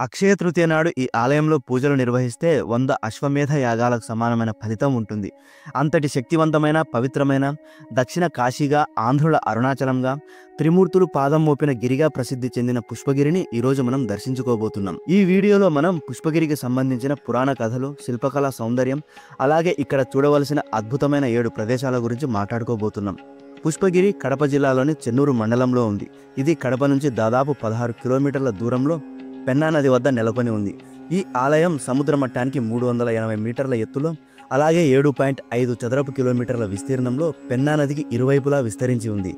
అక్షయ తృతీయ నాడు ఈ ఆలయంలో పూజలు నిర్వహిస్తే 100 అశ్వమేధ యాగాలకు సమానమైన ఫలితం ఉంటుంది. అంతటి శక్తివంతమైన, పవిత్రమైన, దక్షిణ కాశీగా, ఆంధ్రుల అరుణాచలంగా, త్రిమూర్తులు పాదం మోపిన గిరిగా ప్రసిద్ధి చెందిన పుష్పగిరిని ఈరోజు మనం దర్శించుకోబోతున్నాం. ఈ వీడియోలో మనం పుష్పగిరికి సంబంధించిన పురాణ కథలు, శిల్పకళా సౌందర్యం, అలాగే ఇక్కడ చూడవలసిన అద్భుతమైన 7 ప్రదేశాల గురించి మాట్లాడుకోబోతున్నాం. పుష్పగిరి కడప జిల్లాలోని చెన్నూరు మండలంలో ఉంది. ఇది కడప నుంచి దాదాపు 16 కిలోమీటర్ల దూరంలో పెన్నా నది వద్ద నెలకొని ఉంది. ఈ ఆలయం సముద్ర మట్టానికి 380 మీటర్ల ఎత్తులో, అలాగే 7.5 చదరపు కిలోమీటర్ల విస్తీర్ణంలో పెన్నా నదికి ఇరువైపులా విస్తరించి ఉంది.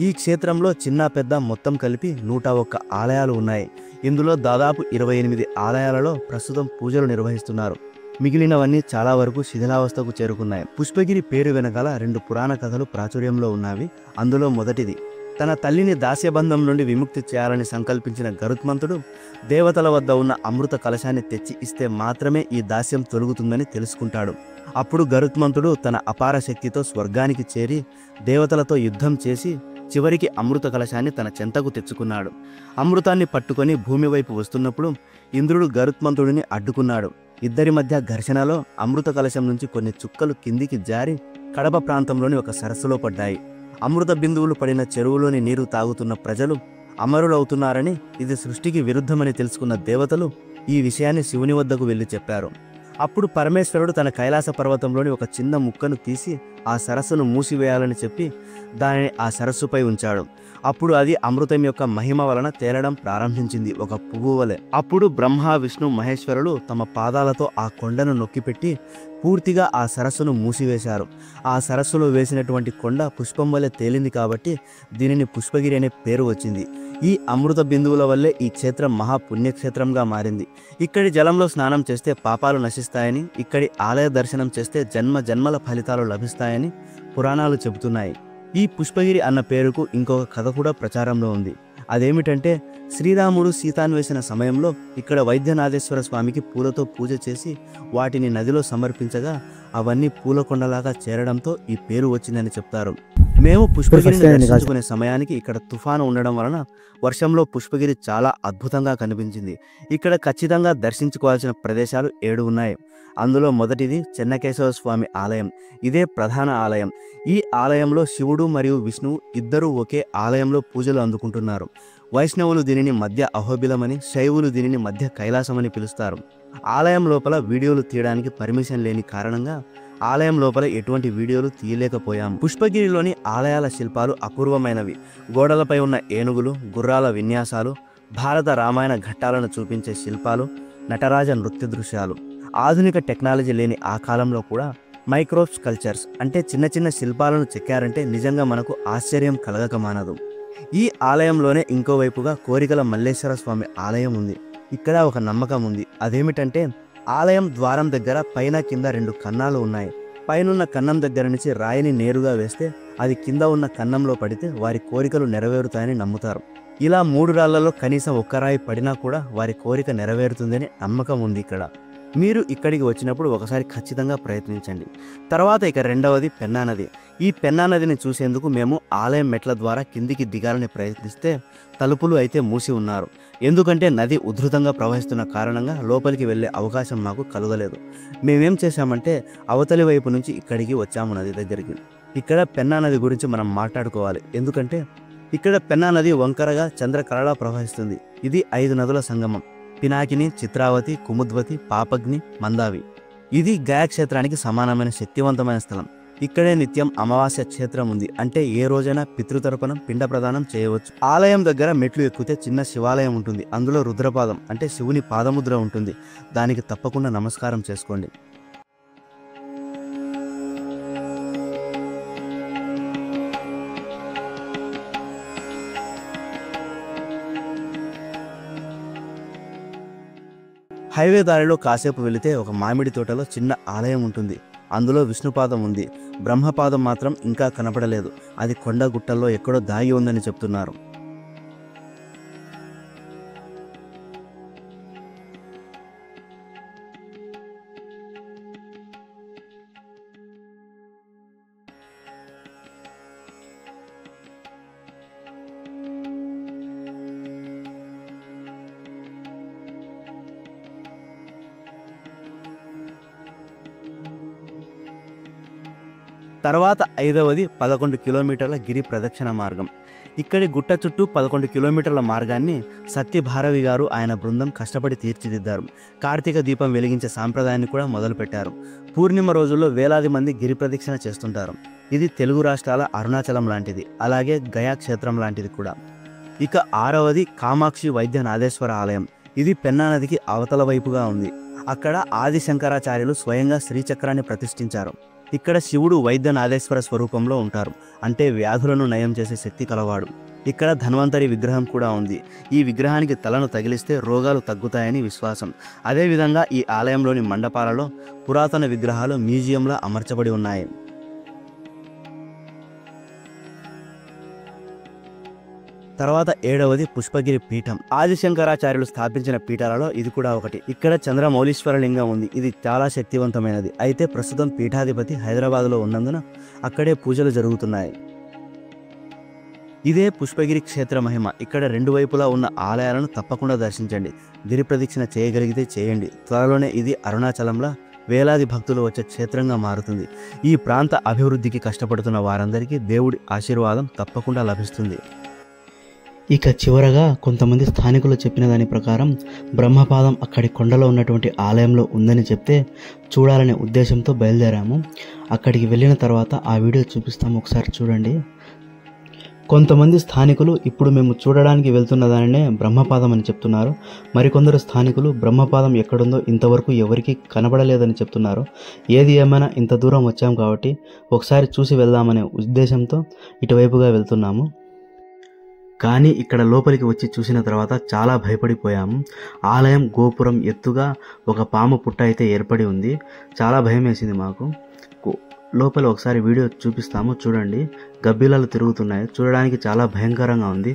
ఈ క్షేత్రంలో చిన్న పెద్ద మొత్తం కలిపి 101 ఆలయాలు ఉన్నాయి. ఇందులో దాదాపు 28 ఆలయాలలో ప్రస్తుతం పూజలు నిర్వహిస్తున్నారు. మిగిలినవన్నీ చాలా వరకు శిథిలావస్థకు చేరుకున్నాయి. పుష్పగిరి పేరు వెనకాల 2 పురాణ కథలు ప్రాచుర్యంలో ఉన్నవి. అందులో మొదటిది, తన తల్లిని దాస్యబంధం నుండి విముక్తి చేయాలని సంకల్పించిన గరుత్మంతుడు దేవతల వద్ద ఉన్న అమృత కలశాన్ని తెచ్చి ఇస్తే మాత్రమే ఈ దాస్యం తొలగుతుందని తెలుసుకుంటాడు. అప్పుడు గరుత్మంతుడు తన అపార శక్తితో స్వర్గానికి చేరి దేవతలతో యుద్ధం చేసి చివరికి అమృత కలశాన్ని తన చెంతకు తెచ్చుకున్నాడు. అమృతాన్ని పట్టుకొని భూమి వైపు వస్తున్నప్పుడు ఇంద్రుడు గరుత్మంతుడిని అడ్డుకున్నాడు. ఇద్దరి మధ్య ఘర్షణలో అమృత కలశం నుంచి కొన్ని చుక్కలు కిందికి జారి కడప ప్రాంతంలోని ఒక సరస్సులో పడ్డాయి. అమృత బిందువులు పడిన చెరువులోని నీరు తాగుతున్న ప్రజలు అమరులవుతున్నారని, ఇది సృష్టికి విరుద్ధమని తెలుసుకున్న దేవతలు ఈ విషయాన్ని శివుని వద్దకు వెళ్లి చెప్పారు. అప్పుడు పరమేశ్వరుడు తన కైలాస పర్వతంలోని ఒక చిన్న ముక్కను తీసి ఆ సరస్సును మూసివేయాలని చెప్పి దానిని ఆ సరస్సుపై ఉంచాడు. అప్పుడు అది అమృతం యొక్క మహిమ వలన తేలడం ప్రారంభించింది, ఒక పువ్వు వలె. అప్పుడు బ్రహ్మ, విష్ణు, మహేశ్వరులు తమ పాదాలతో ఆ కొండను నొక్కిపెట్టి పూర్తిగా ఆ సరస్సును మూసివేశారు. ఆ సరస్సులో వేసినటువంటి కొండ పుష్పం వలె తేలింది కాబట్టి దీనిని పుష్పగిరి అనే పేరు వచ్చింది. ఈ అమృత బిందువుల వల్లే ఈ క్షేత్రం మహాపుణ్యక్షేత్రంగా మారింది. ఇక్కడి జలంలో స్నానం చేస్తే పాపాలు నశిస్తాయని, ఇక్కడి ఆలయ దర్శనం చేస్తే జన్మ జన్మల ఫలితాలు లభిస్తాయని పురాణాలు చెబుతున్నాయి. ఈ పుష్పగిరి అన్న పేరుకు ఇంకొక కథ కూడా ప్రచారంలో ఉంది. అదేమిటంటే, శ్రీరాముడు సీతాన్వేషణ సమయంలో ఇక్కడ వైద్యనాథేశ్వర స్వామికి పూలతో పూజ చేసి వాటిని నదిలో సమర్పించగా అవన్నీ పూలకొండలాగా చేరడంతో ఈ పేరు వచ్చిందని చెప్తారు. మేము పుష్పగిరిని దర్శించుకునే సమయానికి ఇక్కడ తుఫాను ఉండడం వలన వర్షంలో పుష్పగిరి చాలా అద్భుతంగా కనిపించింది. ఇక్కడ ఖచ్చితంగా దర్శించుకోవాల్సిన ప్రదేశాలు 7 ఉన్నాయి. అందులో మొదటిది చెన్నకేశవ స్వామి ఆలయం. ఇదే ప్రధాన ఆలయం. ఈ ఆలయంలో శివుడు మరియు విష్ణువు ఇద్దరూ ఒకే ఆలయంలో పూజలు అందుకుంటున్నారు. వైష్ణవులు దీనిని మధ్య అహోబిలమని, శైవులు దీనిని మధ్య కైలాసమని పిలుస్తారు. ఆలయం లోపల వీడియోలు తీయడానికి పర్మిషన్ లేని కారణంగా ఆలయం లోపల ఎటువంటి వీడియోలు తీయలేకపోయాము. పుష్పగిరిలోని ఆలయాల శిల్పాలు అపూర్వమైనవి. గోడలపై ఉన్న ఏనుగులు, గుర్రాల విన్యాసాలు, భారత రామాయణ ఘట్టాలను చూపించే శిల్పాలు, నటరాజ నృత్య దృశ్యాలు. ఆధునిక టెక్నాలజీ లేని ఆ కాలంలో కూడా మైక్రో స్కల్ప్చర్స్ అంటే చిన్న చిన్న శిల్పాలను చెక్కారంటే నిజంగా మనకు ఆశ్చర్యం కలగక మానదు. ఈ ఆలయంలోనే ఇంకోవైపుగా కోరికల మల్లేశ్వర స్వామి ఆలయం ఉంది. ఇక్కడ ఒక నమ్మకం ఉంది. అదేమిటంటే, ఆలయం ద్వారం దగ్గర పైన కింద 2 కన్నాలు ఉన్నాయి. పైనున్న కన్నం దగ్గర నుంచి రాయిని నేరుగా వేస్తే అది కింద ఉన్న కన్నంలో పడితే వారి కోరికలు నెరవేరుతాయని నమ్ముతారు. ఇలా 3 రాళ్లలో కనీసం 1 రాయి పడినా కూడా వారి కోరిక నెరవేరుతుందని నమ్మకం ఉంది ఇక్కడ. మీరు ఇక్కడికి వచ్చినప్పుడు ఒకసారి ఖచ్చితంగా ప్రయత్నించండి. తర్వాత ఇక రెండవది పెన్నా నది. ఈ పెన్నా నదిని చూసేందుకు మేము ఆలయం మెట్ల ద్వారా కిందికి దిగాలని ప్రయత్నిస్తే తలుపులు అయితే మూసి ఉన్నారు. ఎందుకంటే నది ఉధృతంగా ప్రవహిస్తున్న కారణంగా లోపలికి వెళ్ళే అవకాశం మాకు కలగలేదు. మేమేం చేశామంటే అవతలి వైపు నుంచి ఇక్కడికి వచ్చాము, నది దగ్గరికి. ఇక్కడ పెన్నా నది గురించి మనం మాట్లాడుకోవాలి. ఎందుకంటే ఇక్కడ పెన్నా నది వంకరగా చంద్రకళలా ప్రవహిస్తుంది. ఇది 5 నదుల సంగమం: పినాకిని, చిత్రావతి, కుముద్వతి, పాపగ్ని, మందావి. ఇది గయా క్షేత్రానికి సమానమైన శక్తివంతమైన స్థలం. ఇక్కడే నిత్యం అమావాస్య క్షేత్రం ఉంది. అంటే ఏ రోజైనా పితృతర్పణం, పిండ ప్రదానం చేయవచ్చు. ఆలయం దగ్గర మెట్లు ఎక్కితే చిన్న శివాలయం ఉంటుంది. అందులో రుద్రపాదం అంటే శివుని పాదముద్ర ఉంటుంది. దానికి తప్పకుండా నమస్కారం చేసుకోండి. హైవే దారిలో కాసేపు వెళితే ఒక మామిడి తోటలో చిన్న ఆలయం ఉంటుంది. అందులో విష్ణుపాదం ఉంది. బ్రహ్మపాదం మాత్రం ఇంకా కనపడలేదు. అది కొండ గుట్టల్లో ఎక్కడో దాగి ఉందని చెప్తున్నారు. తర్వాత 5వది 11 కిలోమీటర్ల గిరి ప్రదక్షిణ మార్గం. ఇక్కడి గుట్ట చుట్టూ 11 కిలోమీటర్ల మార్గాన్ని సత్యభారవి గారు ఆయన బృందం కష్టపడి తీర్చిదిద్దారు. కార్తీక దీపం వెలిగించే సాంప్రదాయాన్ని కూడా మొదలుపెట్టారు. పూర్ణిమ రోజుల్లో వేలాది మంది గిరి ప్రదక్షిణ చేస్తుంటారు. ఇది తెలుగు రాష్ట్రాల అరుణాచలం లాంటిది, అలాగే గయా క్షేత్రం లాంటిది కూడా. ఇక 6వది కామాక్షి వైద్యనాథేశ్వర ఆలయం. ఇది పెన్నా నదికి అవతల వైపుగా ఉంది. అక్కడ ఆది శంకరాచార్యులు స్వయంగా శ్రీచక్రాన్ని ప్రతిష్ఠించారు. ఇక్కడ శివుడు వైద్యనాథేశ్వర స్వరూపంలో ఉంటారు, అంటే వ్యాధులను నయం చేసే శక్తి కలవాడు. ఇక్కడ ధన్వంతరి విగ్రహం కూడా ఉంది. ఈ విగ్రహానికి తలను తగిలిస్తే రోగాలు తగ్గుతాయని విశ్వాసం. అదేవిధంగా ఈ ఆలయంలోని మండపాలలో పురాతన విగ్రహాలు మ్యూజియంలా అమర్చబడి ఉన్నాయి. తర్వాత 7వది పుష్పగిరి పీఠం. ఆదిశంకరాచార్యులు స్థాపించిన పీఠాలలో ఇది కూడా ఒకటి. ఇక్కడ చంద్రమౌళీశ్వర లింగం ఉంది. ఇది చాలా శక్తివంతమైనది. అయితే ప్రస్తుతం పీఠాధిపతి హైదరాబాద్లో ఉన్నందున అక్కడే పూజలు జరుగుతున్నాయి. ఇదే పుష్పగిరి క్షేత్ర మహిమ. ఇక్కడ 2 వైపులా ఉన్న ఆలయాలను తప్పకుండా దర్శించండి. గిరి ప్రదక్షిణ చేయగలిగితే చేయండి. త్వరలోనే ఇది అరుణాచలంలో వేలాది భక్తులు వచ్చే క్షేత్రంగా మారుతుంది. ఈ ప్రాంత అభివృద్ధికి కష్టపడుతున్న వారందరికీ దేవుడి ఆశీర్వాదం తప్పకుండా లభిస్తుంది. ఇక చివరగా కొంతమంది స్థానికులు చెప్పిన దాని ప్రకారం బ్రహ్మపాదం అక్కడి కొండలో ఉన్నటువంటి ఆలయంలో ఉందని చెప్తే చూడాలనే ఉద్దేశంతో బయలుదేరాము. అక్కడికి వెళ్ళిన తర్వాత ఆ వీడియో చూపిస్తాము, ఒకసారి చూడండి. కొంతమంది స్థానికులు ఇప్పుడు మేము చూడడానికి వెళ్తున్న దానినే బ్రహ్మపాదం అని చెప్తున్నారు. మరికొందరు స్థానికులు బ్రహ్మపాదం ఎక్కడుందో ఇంతవరకు ఎవరికీ కనబడలేదని చెప్తున్నారు. ఏది ఏమైనా ఇంత దూరం వచ్చాం కాబట్టి ఒకసారి చూసి వెళ్దామనే ఉద్దేశంతో ఇటువైపుగా వెళ్తున్నాము. కానీ ఇక్కడ లోపలికి వచ్చి చూసిన తర్వాత చాలా భయపడిపోయాము. ఆలయం గోపురం ఎత్తుగా ఒక పాము పుట్ట అయితే ఏర్పడి ఉంది. చాలా భయం వేసింది మాకు. లోపల ఒకసారి వీడియో చూపిస్తాము, చూడండి. గబ్బిలాలు తిరుగుతున్నాయి, చూడడానికి చాలా భయంకరంగా ఉంది.